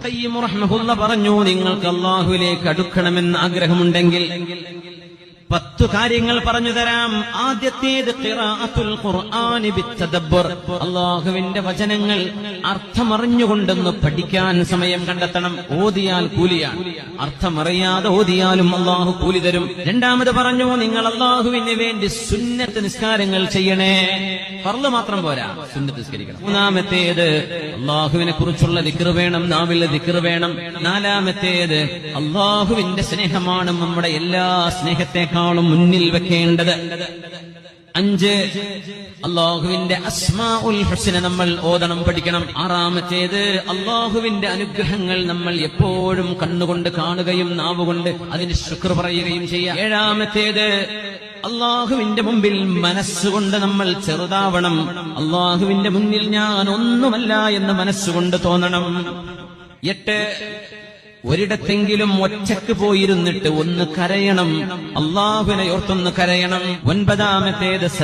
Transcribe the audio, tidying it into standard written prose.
ഖയ്യിം റഹ്മഹുല്ല പറഞ്ഞു, നിങ്ങൾക്ക് അല്ലാഹുവിലേക്ക് അടുക്കണമെന്ന് ആഗ്രഹമുണ്ടെങ്കിൽ 10 കാര്യങ്ങൾ പറഞ്ഞു തരാം. ആദ്യത്തേത് ഖിറാഅത്തുൽ ഖുർആനി ബിത്തദബ്ബുർ. അല്ലാഹുവിന്റെ വചനങ്ങൾ അർത്ഥമറിഞ്ഞുകൊണ്ടൊന്ന് പഠിക്കാൻ സമയം കണ്ടെത്തണം. ഓതിയാൽ കൂലിയാണ്, അർത്ഥമറിയാതെ ഓതിയാലും അല്ലാഹു കൂലി തരും. രണ്ടാമത് പറഞ്ഞു, നിങ്ങൾ അല്ലാഹുവിന് വേണ്ടി സുന്നത്ത് നിസ്കാരങ്ങൾ ചെയ്യണേ. ഫർള് മാത്രം പോരാ, സുന്നത്ത് നിസ്കരിക്കണം. മൂന്നാമത്തേത് അല്ലാഹുവിനെ കുറിച്ചുള്ള ദിക്ർ വേണം, നാവിലെ ദിക്ർ വേണം. നാലാമത്തേത് അല്ലാഹുവിന്റെ സ്നേഹമാണ് നമ്മുടെ എല്ലാ സ്നേഹത്തെക്കാളും മുന്നിൽ വെക്കേണ്ടത്. 5 അല്ലാഹുവിന്റെ അസ്മാഉൽ ഹുസ്ന നമ്മൾ ഓതണം, പഠിക്കണം. 6ാമത്തേത് അല്ലാഹുവിന്റെ അനുഗ്രഹങ്ങൾ നമ്മൾ എപ്പോഴും കണ്ണുകൊണ്ട് കാണുകയും നാവുകൊണ്ട് അതിന് ശുക്ർ പറയുകയും ചെയ്യാം. 7ാമത്തേത് അല്ലാഹുവിന്റെ മുമ്പിൽ മനസ്സുകൊണ്ട് നമ്മൾ ചെറുതാവണം. അല്ലാഹുവിന്റെ മുന്നിൽ ഞാൻ ഒന്നുമല്ല എന്ന് മനസ്സുകൊണ്ട് തോന്നണം. 8 ഒരിടത്തെങ്കിലും ഒറ്റക്ക് പോയിരുന്നിട്ട് ഒന്ന് കരയണം, അല്ലാഹുവിനെ ഓർത്തൊന്ന് കരയണം. 9ാമത്തേത്